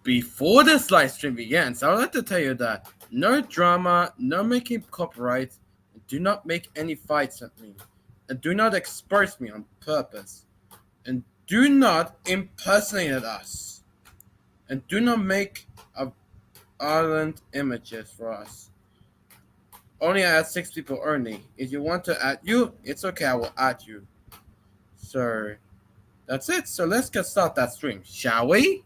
Before this live stream begins, I would like to tell you that no drama, no making copyright, do not make any fights at me, and do not expose me on purpose, and do not impersonate us, and do not make violent images for us. Only I add 6 people only. If you want to add you, it's okay, I will add you. So that's it. So let's get started that stream, shall we?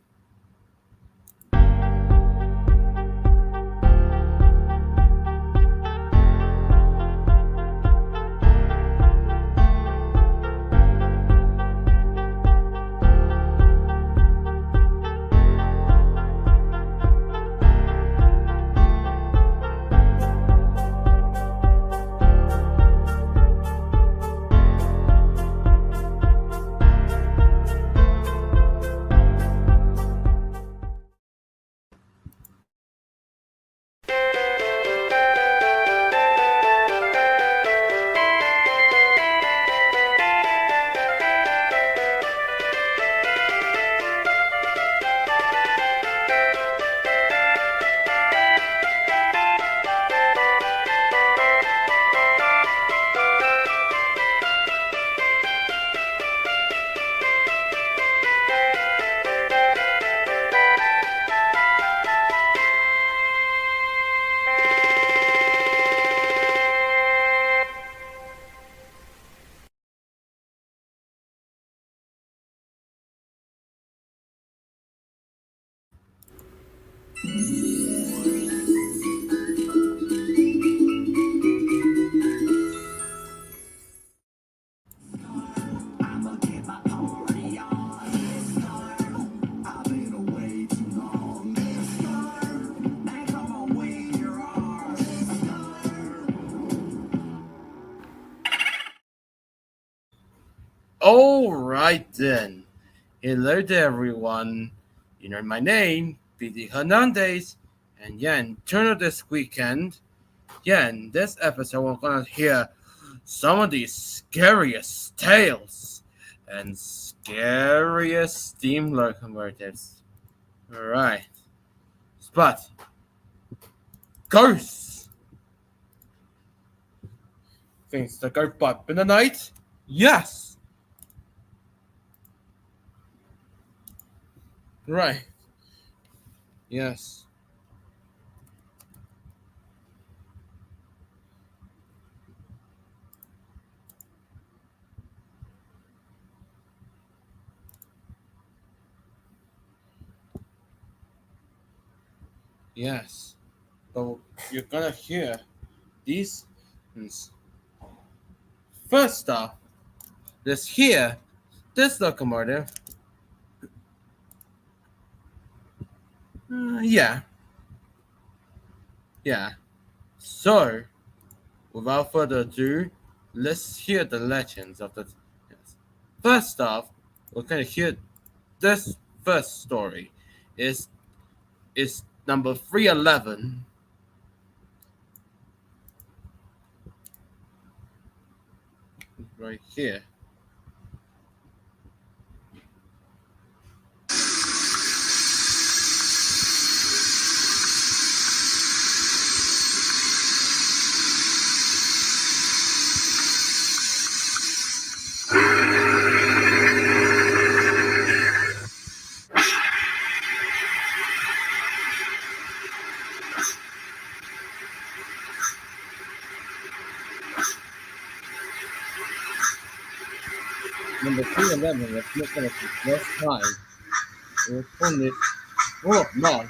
Alright then. Hello there everyone. You know my name, BD Hernandez, and in Toono this weekend. In this episode we're gonna hear some of the scariest tales and scariest steam locomotives. Alright. But ghosts! Things that go bump in the night? Yes! Right. Yes. Yes. But you're gonna hear these things. First off, let's hear this locomotive. Yeah. So, without further ado, let's hear the legends of the. Yes. First off, we're gonna hear this first story. Is number 311. Right here. Number 311 was Nicholas' first time. It was funded. Oh, no.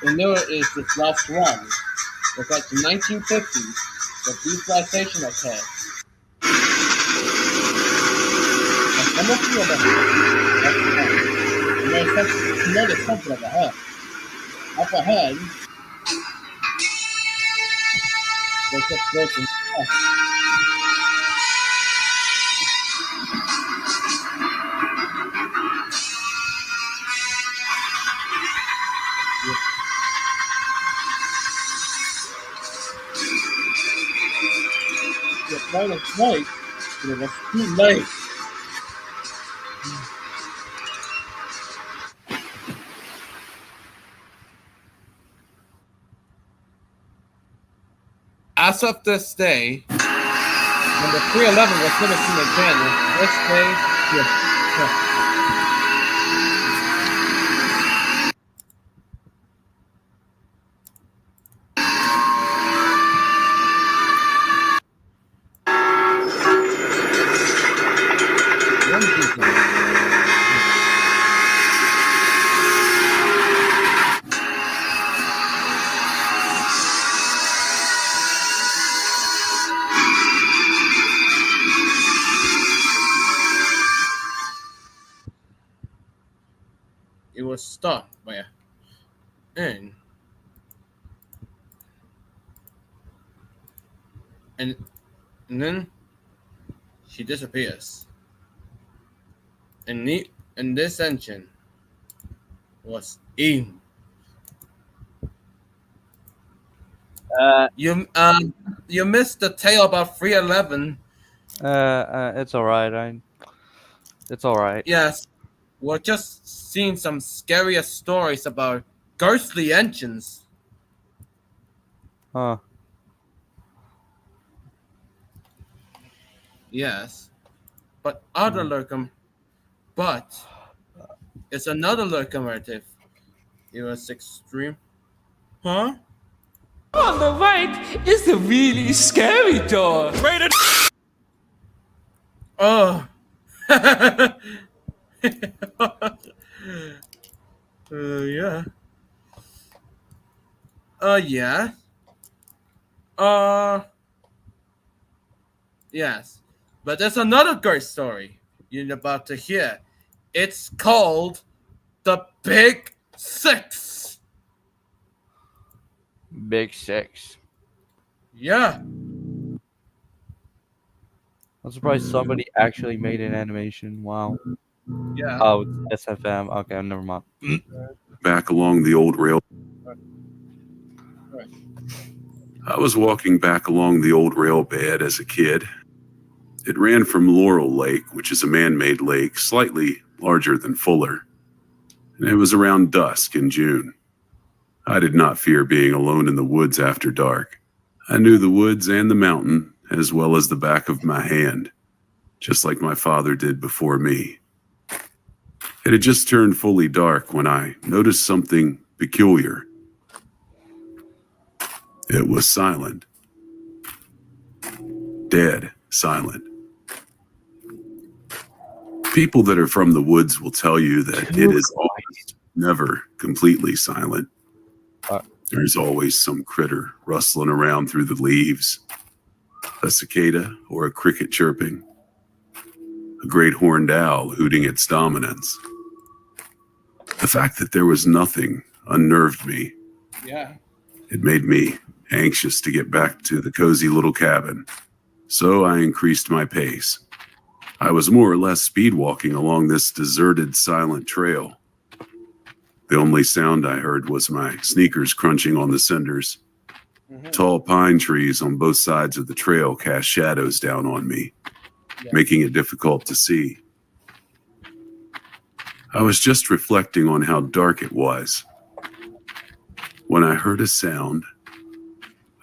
We know it is this last one. It's like the 1950s, the deforestation occurred. And some of you of them, you know there's something up ahead. Up ahead, there's explosion. You're trying to fight, but it was too late. as of this day, when the 311 was never seen again, on this day, it was stopped by a and and and then she disappears. And this engine was in. You missed the tale about 311. It's all right. It's all right. Yes, we're just seeing some scarier stories about ghostly engines. Huh. Yes, but other but it's another locomotive. It was extreme. Huh? On the right is the really scary door. Rated. Oh. Yeah. Yeah. Uh, yes. But there's another ghost story you're about to hear. It's called The Big Six. Big Six. Yeah. I'm surprised somebody actually made an animation. Wow. Yeah. Oh, it's SFM. Okay, never mind. Back along the old rail. Right. I was walking back along the old rail bed as a kid. It ran from Laurel Lake, which is a man-made lake, slightly larger than Fuller. And it was around dusk in June. I did not fear being alone in the woods after dark. I knew the woods and the mountain as well as the back of my hand, just like my father did before me. It had just turned fully dark when I noticed something peculiar. It was silent. Dead silent. People that are from the woods will tell you that it is almost never completely silent. There's always some critter rustling around through the leaves, a cicada or a cricket chirping, a great horned owl hooting its dominance. The fact that there was nothing unnerved me. Yeah. It made me anxious to get back to the cozy little cabin, so I increased my pace. I was more or less speed walking along this deserted, silent trail. The only sound I heard was my sneakers crunching on the cinders. Tall pine trees on both sides of the trail cast shadows down on me, making it difficult to see. I was just reflecting on how dark it was when I heard a sound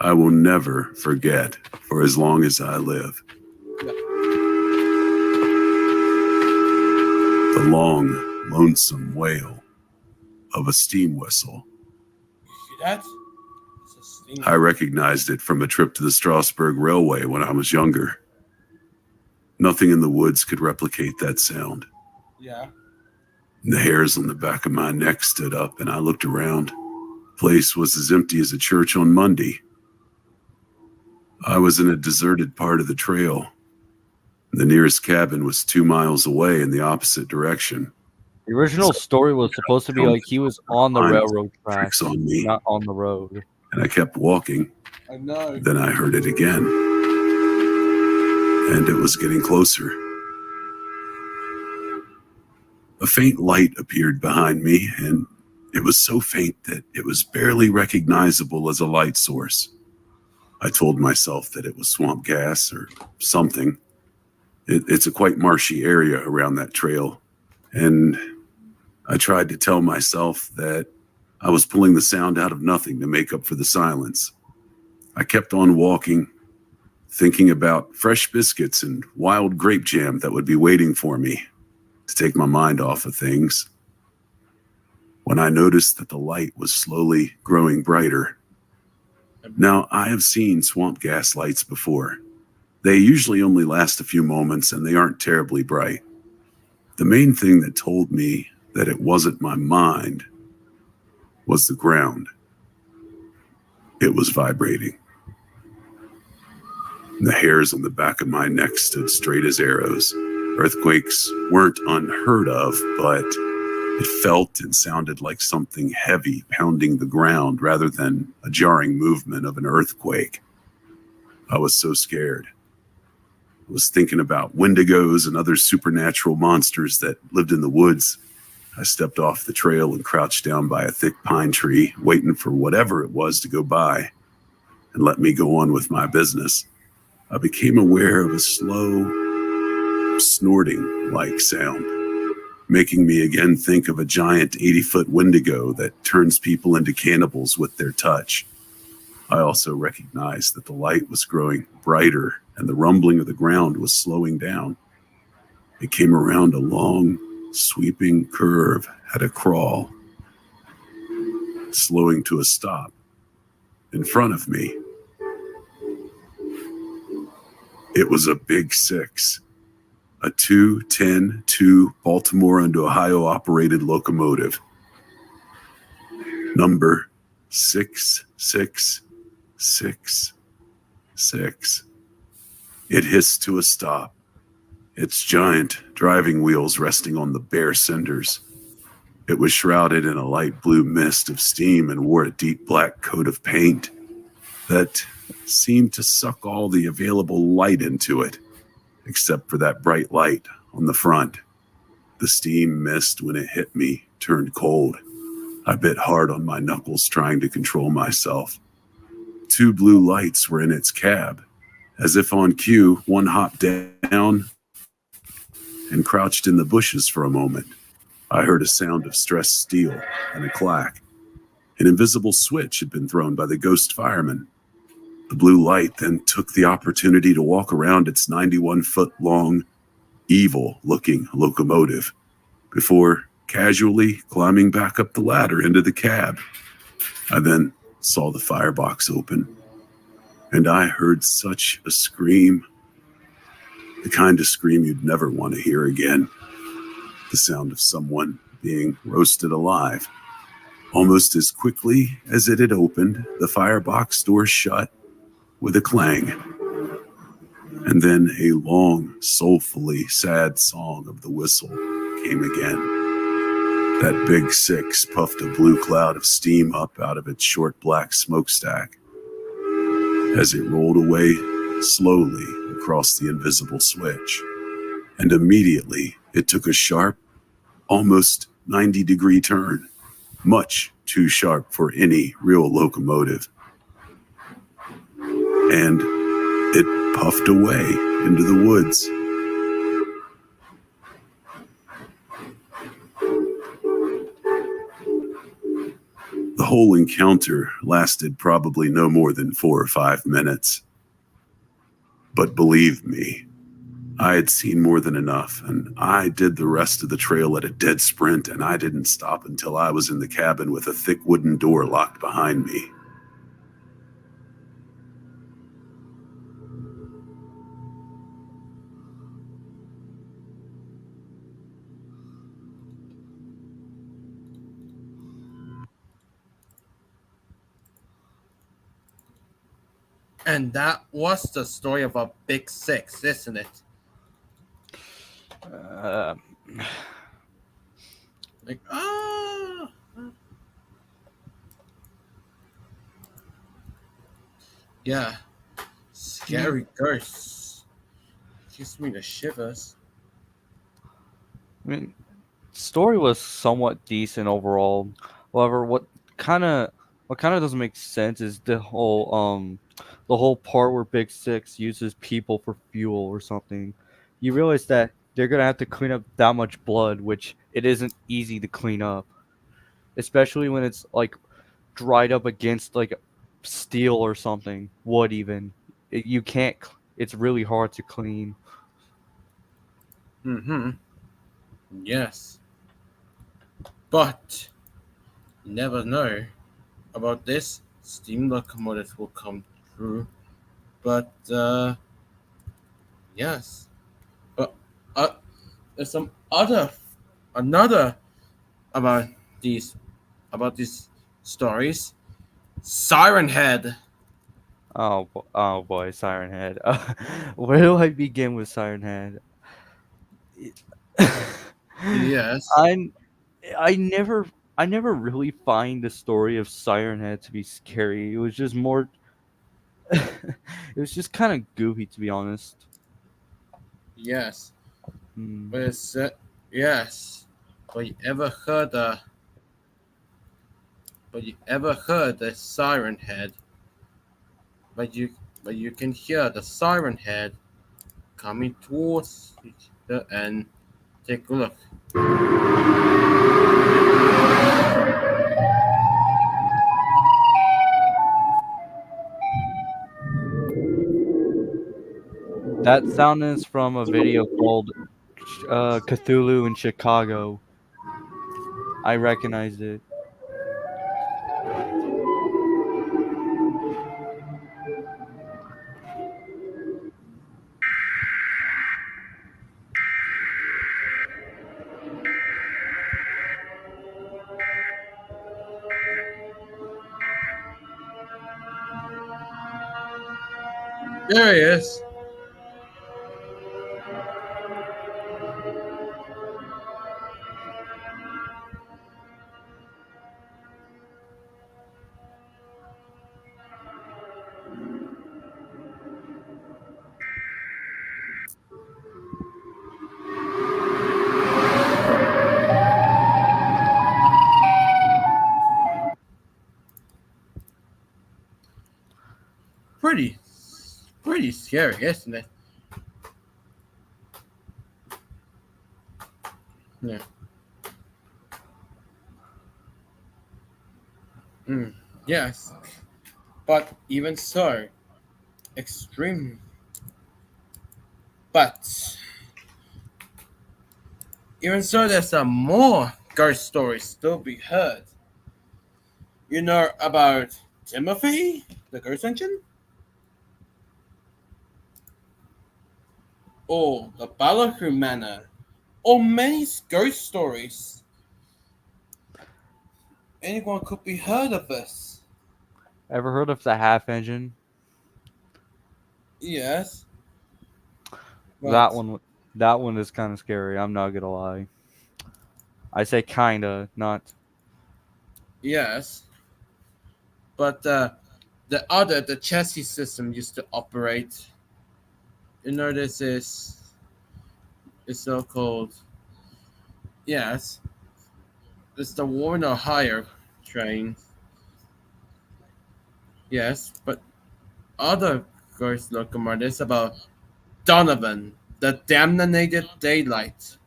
I will never forget for as long as I live. The long, lonesome wail of a steam whistle. See that? It's a steam. I recognized it from a trip to the Strasbourg Railway when I was younger. Nothing in the woods could replicate that sound. Yeah. The hairs on the back of my neck stood up, and I looked around. The place was as empty as a church on Monday. I was in a deserted part of the trail. The nearest cabin was 2 miles away in the opposite direction. The original story was supposed to be like he was on the railroad tracks, on me, not on the road. and I kept walking. I know. Then I heard it again, and it was getting closer. A faint light appeared behind me, and it was so faint that it was barely recognizable as a light source. I told myself that it was swamp gas or something. It's a quite marshy area around that trail, and I tried to tell myself that I was pulling the sound out of nothing to make up for the silence. I kept on walking, thinking about fresh biscuits and wild grape jam that would be waiting for me to take my mind off of things, when I noticed that the light was slowly growing brighter. Now, I have seen swamp gas lights before. They usually only last a few moments and they aren't terribly bright. The main thing that told me that it wasn't my mind was the ground. It was vibrating. The hairs on the back of my neck stood straight as arrows. Earthquakes weren't unheard of, but it felt and sounded like something heavy pounding the ground rather than a jarring movement of an earthquake. I was so scared. I was thinking about wendigos and other supernatural monsters that lived in the woods. I stepped off the trail and crouched down by a thick pine tree, waiting for whatever it was to go by and let me go on with my business. I became aware of a slow, snorting-like sound, making me again think of a giant 80-foot wendigo that turns people into cannibals with their touch. I also recognized that the light was growing brighter and the rumbling of the ground was slowing down. It came around a long, sweeping curve at a crawl, slowing to a stop in front of me. It was a big six, a 210-2 Baltimore and Ohio operated locomotive. Number 6666. It hissed to a stop, its giant driving wheels resting on the bare cinders. It was shrouded in a light blue mist of steam and wore a deep black coat of paint that seemed to suck all the available light into it, except for that bright light on the front. The steam mist, when it hit me, turned cold. I bit hard on my knuckles, trying to control myself. 2 blue lights were in its cab. As if on cue, one hopped down and crouched in the bushes for a moment. I heard a sound of stressed steel and a clack. An invisible switch had been thrown by the ghost fireman. The blue light then took the opportunity to walk around its 91-foot-long, evil-looking locomotive before casually climbing back up the ladder into the cab. I then saw the firebox open, and I heard such a scream, the kind of scream you'd never want to hear again. The sound of someone being roasted alive. Almost as quickly as it had opened, the firebox door shut with a clang. And then a long, soulfully sad song of the whistle came again. That big six puffed a blue cloud of steam up out of its short black smokestack as it rolled away slowly across the invisible switch. And immediately it took a sharp, almost 90-degree turn, much too sharp for any real locomotive. And it puffed away into the woods. The whole encounter lasted probably no more than 4 or 5 minutes. But believe me, I had seen more than enough, and I did the rest of the trail at a dead sprint, and I didn't stop until I was in the cabin with a thick wooden door locked behind me. And that was the story of a big six, isn't it? Uh, Like, ah. Yeah. Scary ghosts. Gives me the shivers. I mean, story was somewhat decent overall. However, what kind of doesn't make sense is the whole part where Big Six uses people for fuel or something. You realize that they're gonna have to clean up that much blood, which it isn't easy to clean up, especially when it's like dried up against like steel or something, wood even. You can't. It's really hard to clean. Mm-hmm. Yes. But you never know about this. Steam locomotives will come through. But yes. But there's some another about these about these stories. Siren Head. Oh boy, Siren Head. Where do I begin with Siren Head? Yes. I I never I never really find the story of Siren Head to be scary. It was just more. It was just kind of goofy, to be honest. Yes. Hmm. But it's yes. But you ever heard the siren head? But you can hear the siren head coming towards the end. Take a look. That sound is from a video called Cthulhu in Chicago. I recognized it. There he is. Pretty, pretty scary, isn't it? Yeah. Mm, yes. But even so, extreme. But even so, there's some more ghost stories still be heard. You know about Timothy, the ghost engine? Or the Balahu Manor? Or many ghost stories? Anyone could be heard of this. Ever heard of the half engine? Yes, That but one that one is kind of scary. I'm not gonna lie. I say kinda, not. yes, but the chassis system used to operate. You know, this is so called. Yes, it's the Warner Hire train. Yes, but other ghost locomotives about Donovan, the damnated daylight.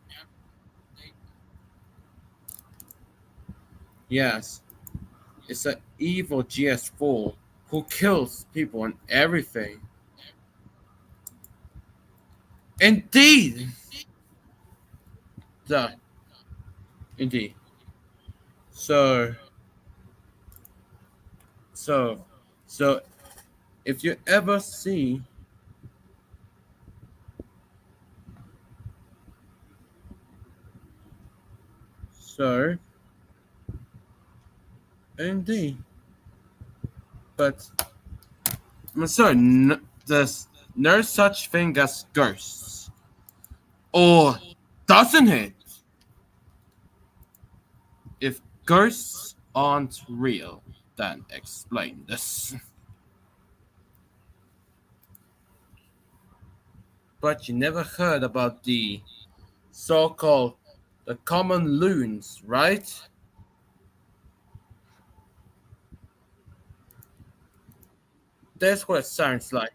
Yes, it's an evil GS4 who kills people and everything. Indeed, the indeed. So so so if you ever see so indeed, but so there's no such thing as ghosts, or doesn't it? If ghosts aren't real, then explain this. But you never heard about the so-called the common loons, right? That's what it sounds like.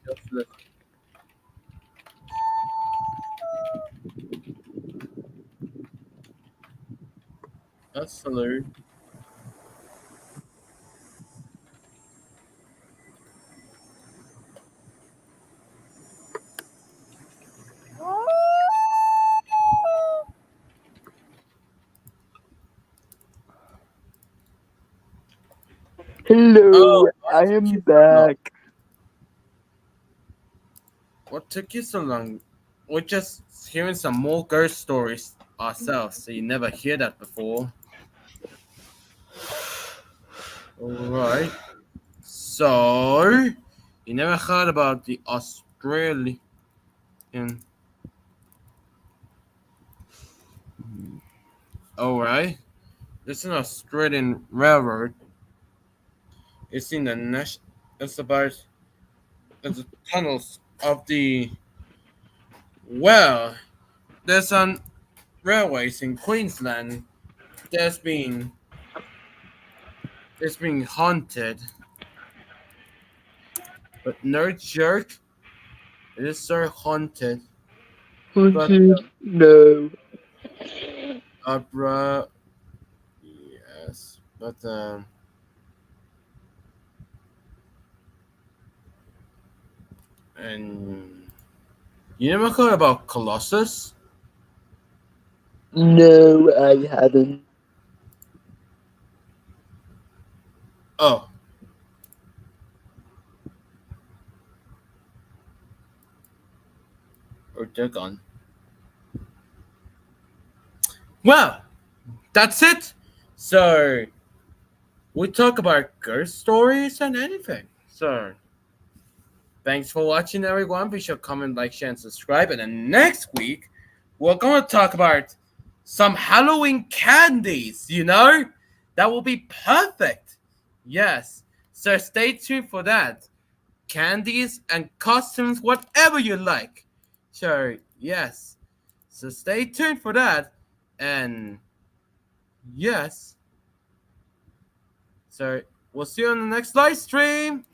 Just listen. Hustler. Hello, Oh, I what took am you so long? back. What took you so long? We're just hearing some more ghost stories ourselves, so you never hear that before. Alright. So, you never heard about the Australian. Alright. It's an Australian railroad. It's in the it's about the tunnels of the well. There's some railways in Queensland that's been it's being haunted, but no joke, it is so haunted. But Haunted? No. opera, yes, but and you never heard about Colossus? No, I haven't. Oh, or they're gone. Well, that's it. So we talk about ghost stories and anything. So thanks for watching, everyone. Be sure to comment, like, share, and subscribe. And then next week, we're going to talk about some Halloween candies, That will be perfect. Yes. So stay tuned for that. Candies and costumes, whatever you like. So, yes. So stay tuned for that. And yes. So we'll see you on the next live stream.